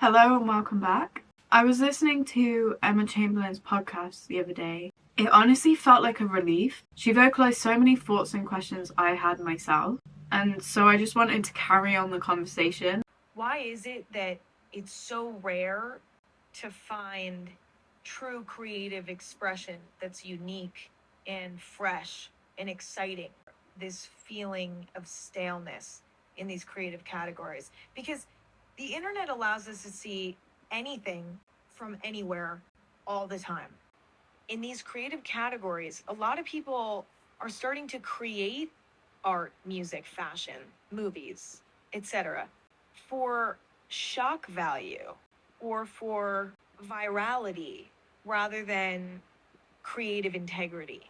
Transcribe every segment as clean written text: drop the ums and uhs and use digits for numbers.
Hello and welcome back. I was listening to Emma Chamberlain's podcast the other day. It honestly felt like a relief. She vocalized so many thoughts and questions I had myself, and so I just wanted to carry on the conversation. Why is it that it's so rare to find true creative expression that's unique and fresh and exciting? This feeling of staleness in these creative categories, because the internet allows us to see anything from anywhere all the time. In these creative categories, a lot of people are starting to create art, music, fashion, movies, etc. for shock value or for virality rather than creative integrity.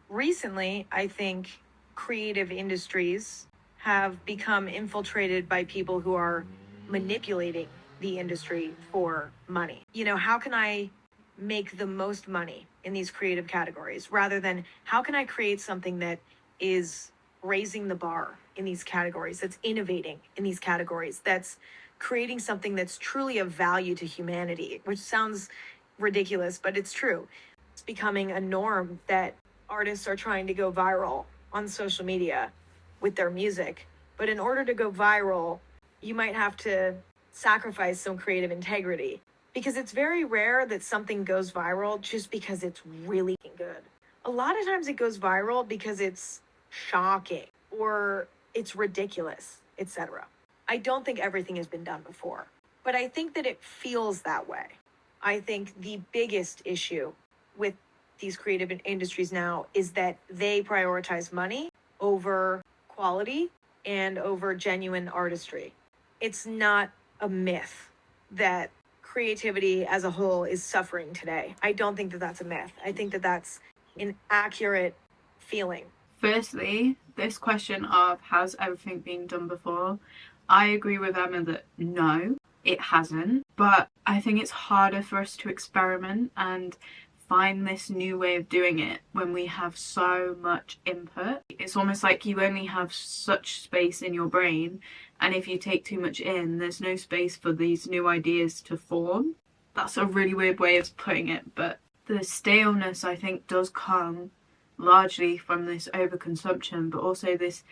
Recently, I think creative industries have become infiltrated by people who are manipulating the industry for money. How can I make the most money in these creative categories rather than how can I create something that is raising the bar in these categories, that's innovating in these categories, that's creating something that's truly of value to humanity, which sounds ridiculous, but it's true. It's becoming a norm that artists are trying to go viral on social media with their music. But in order to go viral, you might have to sacrifice some creative integrity, because it's very rare that something goes viral just because it's really good. A lot of times it goes viral because it's shocking or it's ridiculous, etc. I don't think everything has been done before, but I think that it feels that way. I think the biggest issue with these creative industries now is that they prioritize money over quality and over genuine artistry. It's not a myth that creativity as a whole is suffering today. I don't think that that's a myth. I think that that's an accurate feeling. Firstly, this question of has everything been done before? I agree with Emma that no, it hasn't. But I think it's harder for us to experiment and find this new way of doing it when we have so much input. It's almost like you only have such space in your brain, and if you take too much in, there's no space for these new ideas to form. That's a really weird way of putting it, but the staleness I think does come largely from this overconsumption, but also this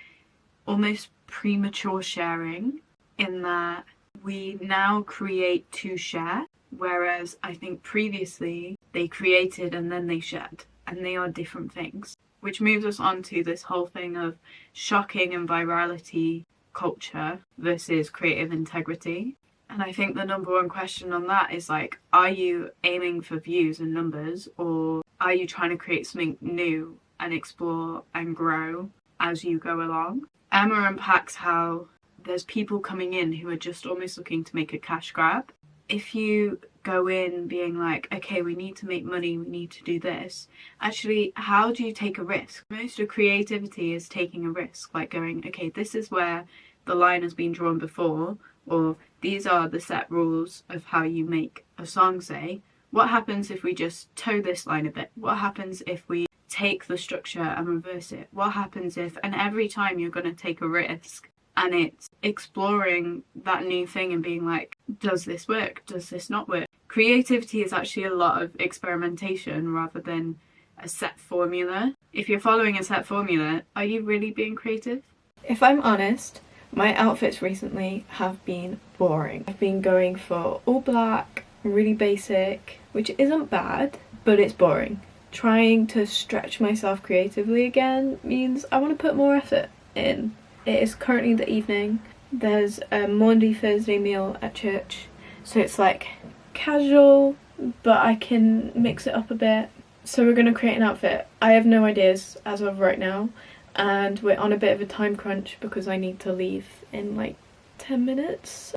almost premature sharing, in that we now create to share, whereas I think previously they created and then they shared, and they are different things. Which moves us on to this whole thing of shocking and virality culture versus creative integrity. And I think the number one question on that is like, are you aiming for views and numbers, or are you trying to create something new and explore and grow as you go along? Emma unpacks how there's people coming in who are just almost looking to make a cash grab. If you go in being like, okay, we need to make money, we need to do this, actually, how do you take a risk? Most of creativity is taking a risk, like going, okay, this is where the line has been drawn before, or these are the set rules of how you make a song, say. What happens if we just toe this line a bit? What happens if we take the structure and reverse it? What happens if, and every time you're going to take a risk, and it's exploring that new thing and being like, does this work? Does this not work? Creativity is actually a lot of experimentation rather than a set formula. If you're following a set formula, are you really being creative? If I'm honest, my outfits recently have been boring. I've been going for all black, really basic, which isn't bad, but it's boring. Trying to stretch myself creatively again means I want to put more effort in. It is currently the evening. There's a Maundy Thursday meal at church, so it's like casual, but I can mix it up a bit. So we're going to create an outfit. I have no ideas as of right now, and we're on a bit of a time crunch because I need to leave in like 10 minutes.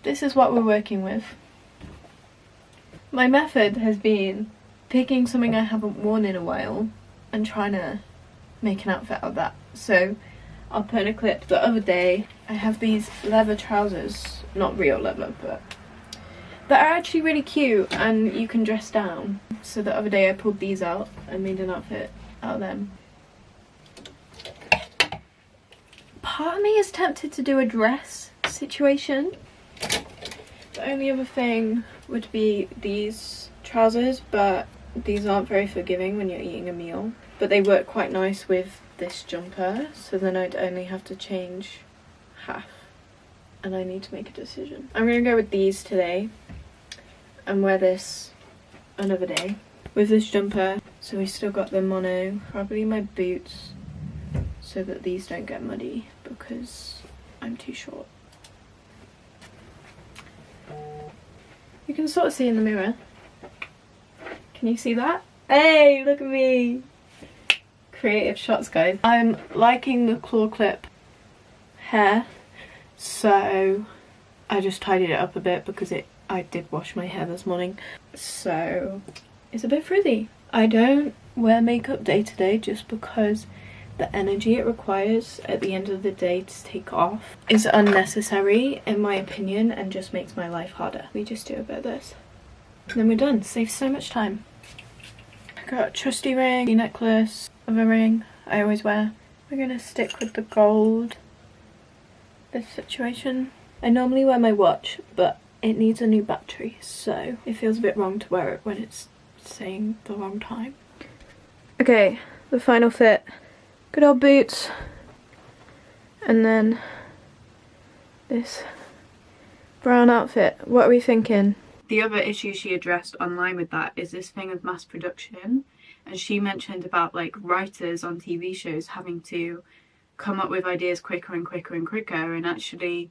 This is what we're working with. My method has been picking something I haven't worn in a while and trying to make an outfit out of that. So I'll put in a clip. The other day I have these leather trousers, not real leather, but that are actually really cute and you can dress down. So the other day I pulled these out and made an outfit out of them. Part of me is tempted to do a dress situation, The only other thing would be these trousers, but these aren't very forgiving when you're eating a meal. But they work quite nice with this jumper, so then I'd only have to change half. And I need to make a decision. I'm gonna go with these today and wear this another day with this jumper. So we still got the mono, probably my boots, so that these don't get muddy because I'm too short. You can sort of see in the mirror. Can you see that? Hey, look at me! Creative shots, guys. I'm liking the claw clip hair, so I just tidied it up a bit because I did wash my hair this morning, so it's a bit frizzy. I don't wear makeup day to day just because the energy it requires at the end of the day to take off is unnecessary in my opinion and just makes my life harder. We just do a bit of this and then we're done. Saves so much time. I got a trusty ring, a necklace of a ring I always wear. We're gonna stick with the gold this situation. I normally wear my watch, but it needs a new battery, so it feels a bit wrong to wear it when it's saying the wrong time. Okay, the final fit. Good old boots. And then this brown outfit. What are we thinking? The other issue she addressed online with that is this thing of mass production. And she mentioned about like writers on TV shows having to come up with ideas quicker and quicker and quicker, and actually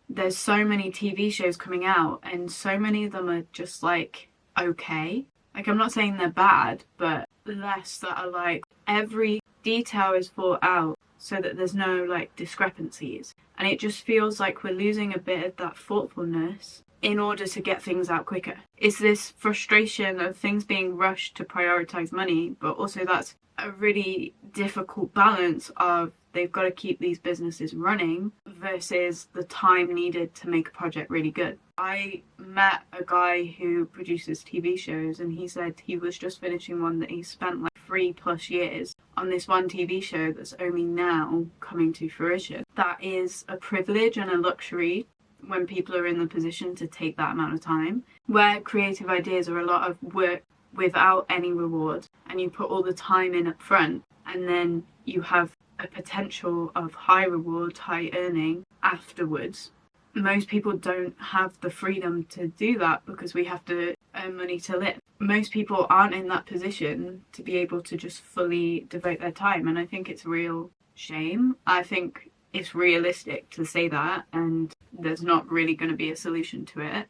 there's so many TV shows coming out and so many of them are just like okay. Like I'm not saying they're bad, but less that are like every detail is thought out so that there's no like discrepancies, and it just feels like we're losing a bit of that thoughtfulness in order to get things out quicker. It's this frustration of things being rushed to prioritize money, but also that's a really difficult balance of they've got to keep these businesses running versus the time needed to make a project really good. I met a guy who produces TV shows and he said he was just finishing one that he spent like 3+ years on this one TV show that's only now coming to fruition. That is a privilege and a luxury when people are in the position to take that amount of time, where creative ideas are a lot of work without any reward, and you put all the time in up front and then you have a potential of high reward, high earning afterwards. Most people don't have the freedom to do that because we have to earn money to live. Most people aren't in that position to be able to just fully devote their time, and I think it's a real shame. I think it's realistic to say that, and there's not really going to be a solution to it,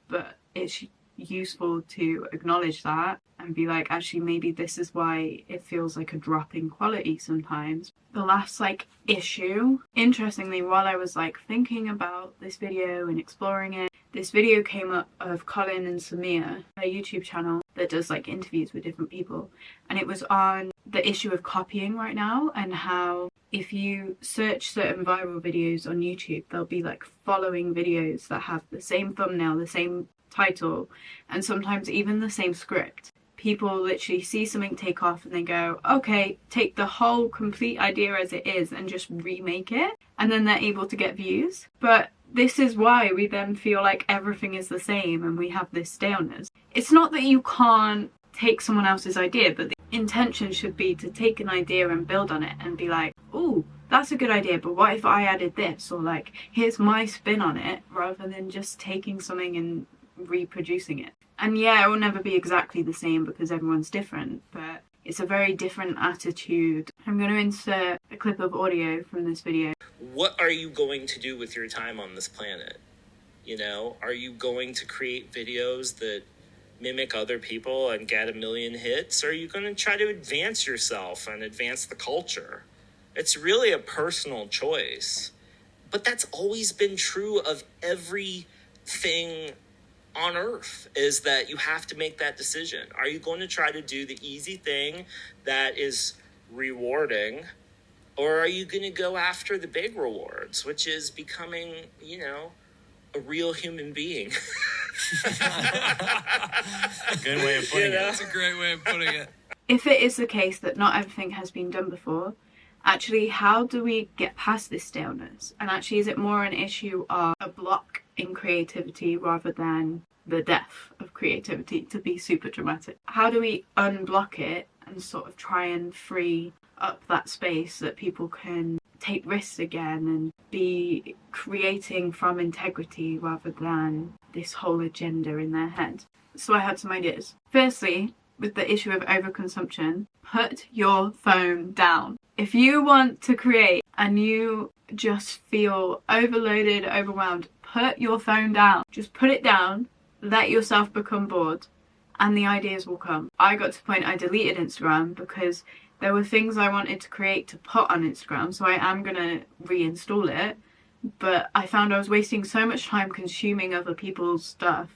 but it's useful to acknowledge that and be like, actually maybe this is why it feels like a drop in quality sometimes. The last like issue, interestingly, while I was like thinking about this video and exploring it, this video came up of Colin and Samir, a YouTube channel that does like interviews with different people, and it was on the issue of copying right now and how if you search certain viral videos on YouTube, there'll be like following videos that have the same thumbnail, the same title, and sometimes even the same script. People literally see something take off and they go, okay, take the whole complete idea as it is and just remake it, and then they're able to get views. But this is why we then feel like everything is the same and we have this staleness. It's not that you can't take someone else's idea, but the intention should be to take an idea and build on it and be like, oh, that's a good idea, but what if I added this? Or like, here's my spin on it, rather than just taking something and reproducing it. And yeah, it will never be exactly the same because everyone's different, but it's a very different attitude. I'm going to insert a clip of audio from this video. What are you going to do with your time on this planet? You know, are you going to create videos that mimic other people and get 1 million hits? Or are you going to try to advance yourself and advance the culture? It's really a personal choice. But that's always been true of everything on earth, is that you have to make that decision. Are you going to try to do the easy thing that is rewarding, or are you going to go after the big rewards, which is becoming, you know, a real human being? Good way of putting it. That's a great way of putting it. If it is the case that not everything has been done before, actually how do we get past this staleness? And actually, is it more an issue of a block in creativity rather than the death of creativity, to be super dramatic. How do we unblock it and sort of try and free up that space that people can take risks again and be creating from integrity rather than this whole agenda in their head? So I had some ideas. Firstly, with the issue of overconsumption, put your phone down. If you want to create and you just feel overloaded, overwhelmed, put your phone down. Just put it down, let yourself become bored, and the ideas will come. I got to the point I deleted Instagram because there were things I wanted to create to put on Instagram, so I am gonna reinstall it, but I found I was wasting so much time consuming other people's stuff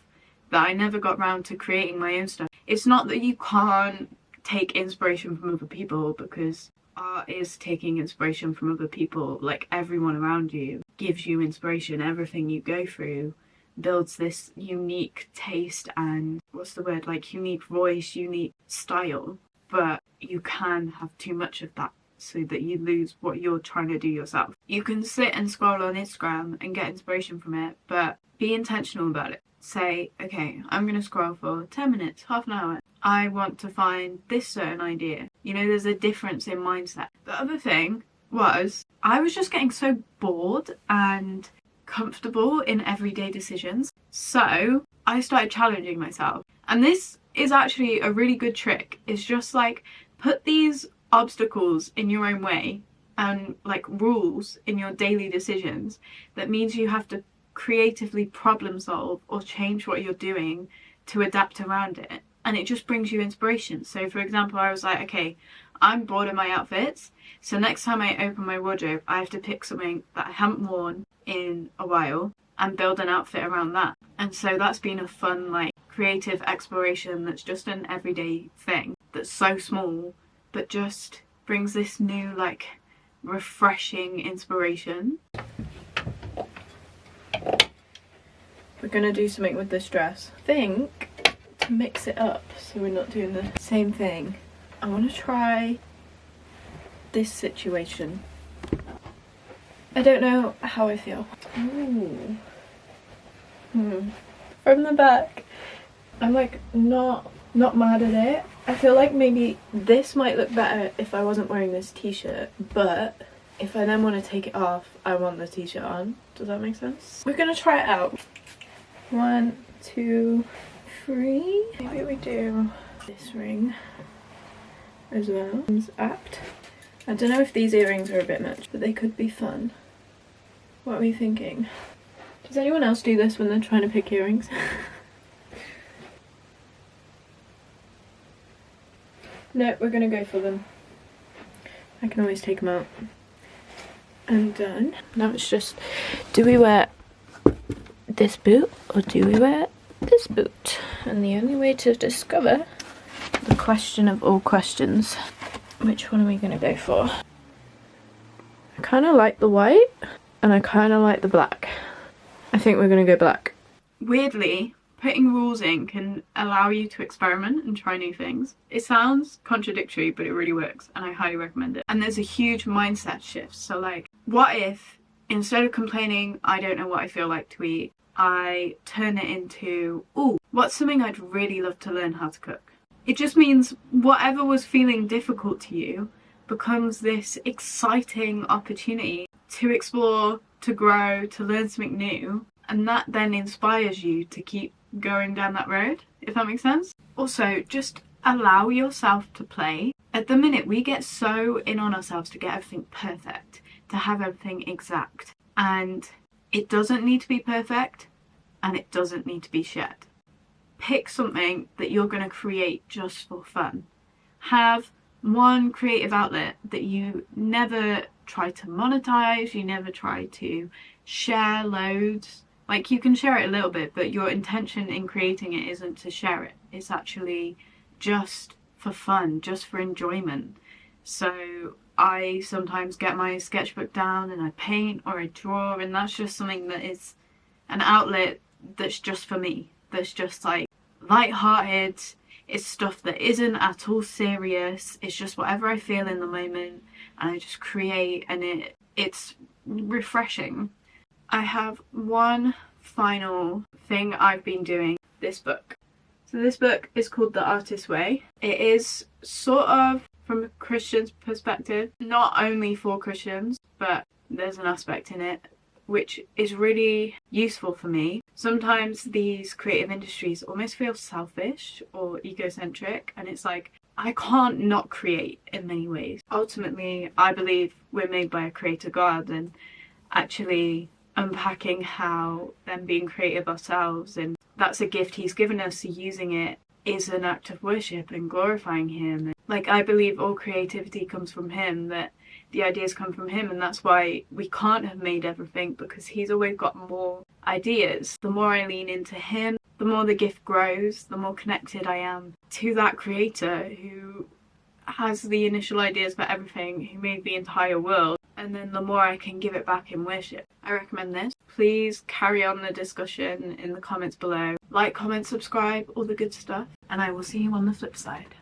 that I never got round to creating my own stuff. It's not that you can't take inspiration from other people, because art is taking inspiration from other people. Like, everyone around you gives you inspiration. Everything you go through builds this unique taste and, what's the word, like unique voice, unique style. But you can have too much of that so that you lose what you're trying to do yourself. You can sit and scroll on Instagram and get inspiration from it, but be intentional about it. Say, okay, I'm going to scroll for 10 minutes, half an hour. I want to find this certain idea. You know, there's a difference in mindset. The other thing was, I was just getting so bored and comfortable in everyday decisions. So I started challenging myself. And this is actually a really good trick. It's just like, put these obstacles in your own way and like rules in your daily decisions that means you have to creatively problem solve or change what you're doing to adapt around it, and it just brings you inspiration. So for example, I was like, okay, I'm bored of my outfits, so next time I open my wardrobe I have to pick something that I haven't worn in a while and build an outfit around that. And so that's been a fun, like, creative exploration that's just an everyday thing that's so small but just brings this new, like, refreshing inspiration. We're gonna do something with this dress. I think to mix it up so we're not doing the same thing, I want to try this situation. I don't know how I feel. Ooh. From the back, I'm like not mad at it. I feel like maybe this might look better if I wasn't wearing this t-shirt, but if I then want to take it off, I want the t-shirt on. Does that make sense? We're gonna try it out. 1, 2, 3. Maybe we do this ring as well. It's apt. I don't know if these earrings are a bit much, but they could be fun. What are we thinking? Does anyone else do this when they're trying to pick earrings? No, we're gonna go for them. I can always take them out. I'm done. Now it's just, do we wear this boot or do we wear this boot? And the only way to discover the question of all questions, which one are we gonna go for? I kind of like the white and I kind of like the black. I think we're gonna go black. Weirdly, putting rules in can allow you to experiment and try new things. It sounds contradictory, but it really works, and I highly recommend it. And there's a huge mindset shift. So like, what if instead of complaining, I don't know what I feel like to eat, I turn it into, ooh, what's something I'd really love to learn how to cook? It just means whatever was feeling difficult to you becomes this exciting opportunity to explore, to grow, to learn something new, and that then inspires you to keep going down that road, if that makes sense. Also, just allow yourself to play. At the minute, we get so in on ourselves to get everything perfect, to have everything exact, and it doesn't need to be perfect, and it doesn't need to be shared. Pick something that you're going to create just for fun. Have one creative outlet that you never try to monetize, you never try to share loads. Like, you can share it a little bit, but your intention in creating it isn't to share it. It's actually just for fun, just for enjoyment. So I sometimes get my sketchbook down and I paint or I draw, and that's just something that is an outlet that's just for me. That's just like light-hearted. It's stuff that isn't at all serious. It's just whatever I feel in the moment, and I just create, and it's refreshing. I have one final thing I've been doing, this book. So this book is called The Artist's Way. It is sort of from a Christian's perspective, not only for Christians, but there's an aspect in it which is really useful for me. Sometimes these creative industries almost feel selfish or egocentric, and it's like, I can't not create in many ways. Ultimately, I believe we're made by a creator God, and actually unpacking how then being creative ourselves, and that's a gift he's given us, so using it is an act of worship and glorifying him. Like, I believe all creativity comes from him, that the ideas come from him, and that's why we can't have made everything, because he's always got more ideas. The more I lean into him, the more the gift grows, the more connected I am to that creator who has the initial ideas for everything, who made the entire world, and then the more I can give it back in worship. I recommend this. Please carry on the discussion in the comments below. Like, comment, subscribe, all the good stuff, and I will see you on the flip side.